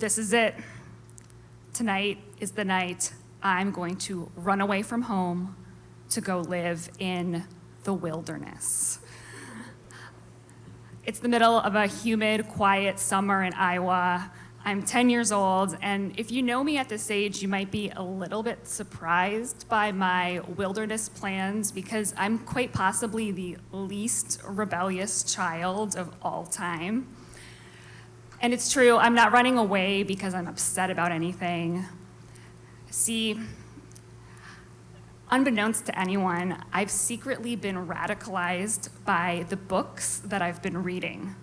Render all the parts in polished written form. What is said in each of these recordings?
this is it. Tonight is the night I'm going to run away from home to go live in the wilderness. It's the middle of a humid, quiet summer in Iowa. I'm 10 years old, and if you know me at this age, you might be a little bit surprised by my wilderness plans because I'm quite possibly the least rebellious child of all time. And it's true, I'm not running away because I'm upset about anything. See, unbeknownst to anyone, I've secretly been radicalized by the books that I've been reading.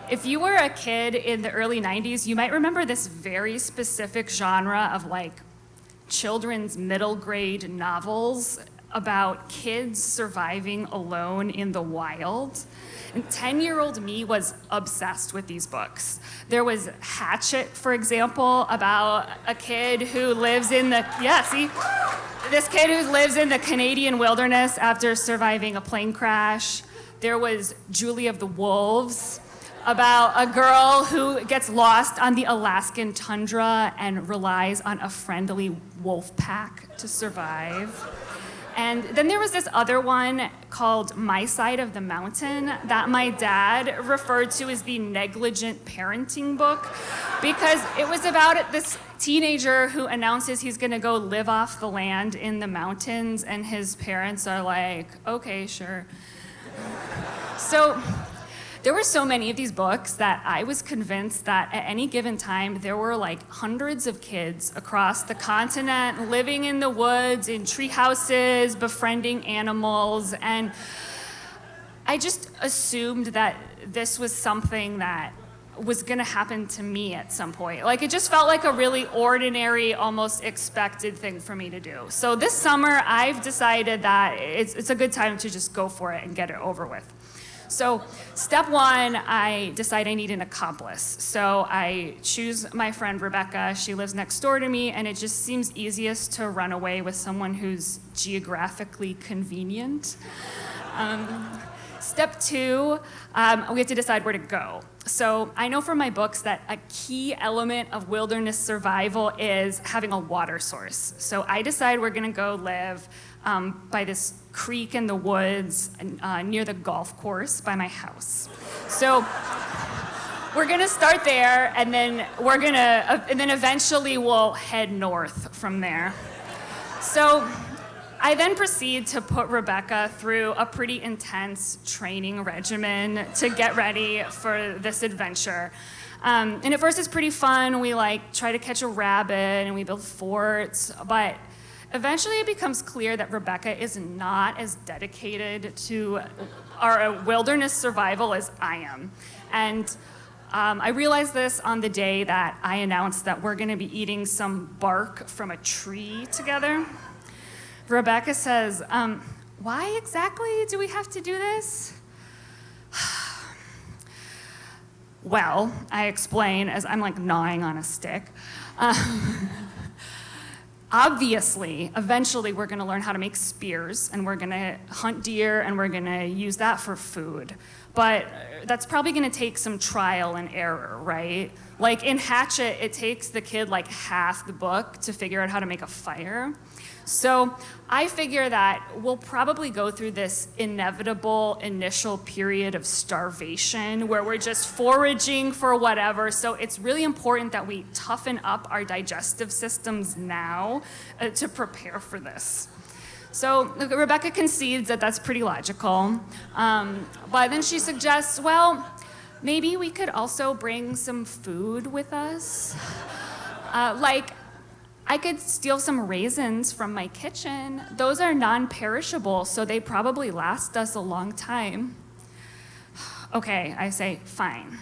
If you were a kid in the early 90s, you might remember this very specific genre of children's middle grade novels about kids surviving alone in the wild. And 10-year-old me was obsessed with these books. There was Hatchet, for example, about a kid who lives in this kid who lives in the Canadian wilderness after surviving a plane crash. There was Julie of the Wolves, about a girl who gets lost on the Alaskan tundra and relies on a friendly wolf pack to survive. And then there was this other one called My Side of the Mountain that my dad referred to as the negligent parenting book because it was about this teenager who announces he's gonna go live off the land in the mountains, and his parents are like, okay, sure. So there were so many of these books that I was convinced that at any given time, there were hundreds of kids across the continent living in the woods, in tree houses, befriending animals. And I just assumed that this was something that was gonna happen to me at some point. It just felt like a really ordinary, almost expected thing for me to do. So this summer, I've decided that it's a good time to just go for it and get it over with. So step one, I decide I need an accomplice. So I choose my friend Rebecca. She lives next door to me, and it just seems easiest to run away with someone who's geographically convenient. Step two, we have to decide where to go. So I know from my books that a key element of wilderness survival is having a water source. So I decide we're gonna go live by this creek in the woods near the golf course by my house. So we're gonna start there, and then and then eventually we'll head north from there. So I then proceed to put Rebecca through a pretty intense training regimen to get ready for this adventure. And at first it's pretty fun. We try to catch a rabbit and we build forts, but eventually it becomes clear that Rebecca is not as dedicated to our wilderness survival as I am. And I realized this on the day that I announced that we're gonna be eating some bark from a tree together. Rebecca says, why exactly do we have to do this? Well, I explain as I'm gnawing on a stick. Obviously, eventually we're gonna learn how to make spears, and we're gonna hunt deer, and we're gonna use that for food. But that's probably gonna take some trial and error, right? In Hatchet, it takes the kid half the book to figure out how to make a fire. So I figure that we'll probably go through this inevitable initial period of starvation where we're just foraging for whatever. So it's really important that we toughen up our digestive systems now to prepare for this. So Rebecca concedes that that's pretty logical. But then she suggests, well, maybe we could also bring some food with us. I could steal some raisins from my kitchen. Those are non-perishable, so they probably last us a long time. Okay, I say, fine.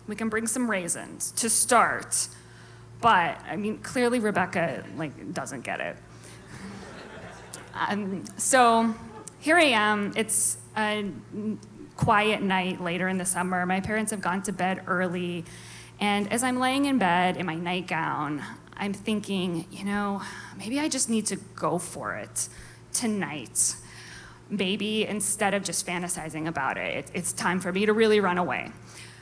We can bring some raisins to start. But, clearly Rebecca, doesn't get it. So here I am. It's a quiet night later in the summer. My parents have gone to bed early. And as I'm laying in bed in my nightgown, I'm thinking, maybe I just need to go for it tonight. Maybe instead of just fantasizing about it, it's time for me to really run away.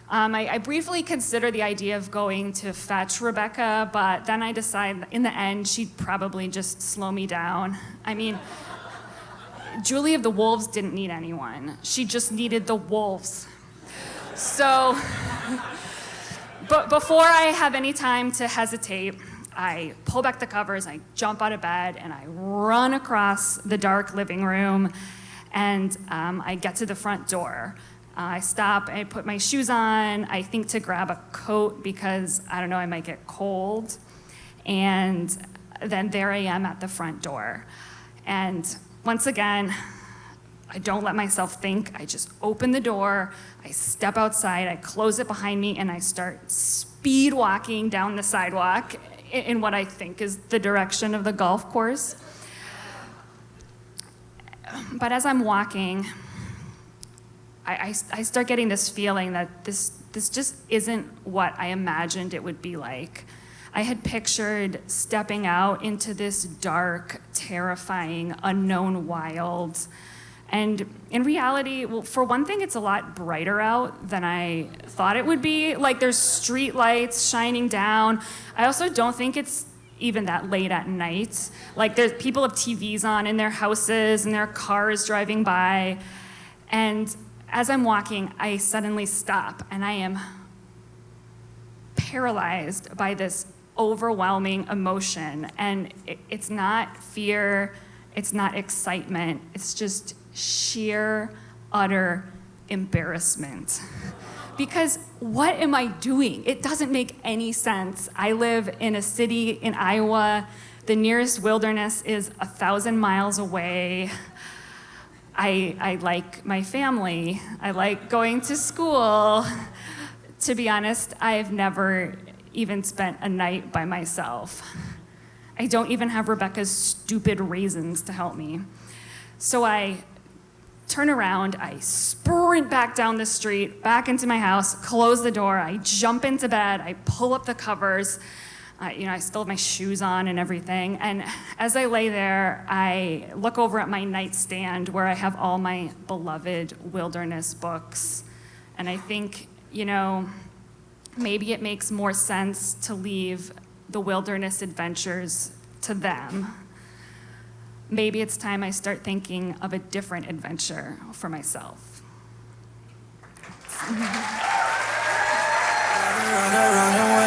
I briefly considered the idea of going to fetch Rebecca, but then I decided in the end she'd probably just slow me down. I mean, Julie of the Wolves didn't need anyone. She just needed the wolves. So, but before I have any time to hesitate, I pull back the covers, I jump out of bed, and I run across the dark living room, and I get to the front door. I stop, I put my shoes on, I think to grab a coat because, I don't know, I might get cold. And then there I am at the front door. And once again, I don't let myself think. I just open the door, I step outside, I close it behind me, and I start speed walking down the sidewalk in what I think is the direction of the golf course. But as I'm walking, I start getting this feeling that this just isn't what I imagined it would be like. I had pictured stepping out into this dark, terrifying, unknown wild. And in reality, well, for one thing, it's a lot brighter out than I thought it would be. Like, there's street lights shining down. I also don't think it's even that late at night. Like, there's people have TVs on in their houses and their cars driving by. And as I'm walking, I suddenly stop, and I am paralyzed by this overwhelming emotion. And it's not fear, it's not excitement, it's just sheer, utter embarrassment. Because what am I doing? It doesn't make any sense. I live in a city in Iowa. The nearest wilderness is 1,000 miles away. I like my family. I like going to school. To be honest, I've never even spent a night by myself. I don't even have Rebecca's stupid raisins to help me. So I turn around, I sprint back down the street, back into my house, close the door, I jump into bed, I pull up the covers. I still have my shoes on and everything. And as I lay there, I look over at my nightstand where I have all my beloved wilderness books. And I think, maybe it makes more sense to leave the wilderness adventures to them. Maybe it's time I start thinking of a different adventure for myself. Run away.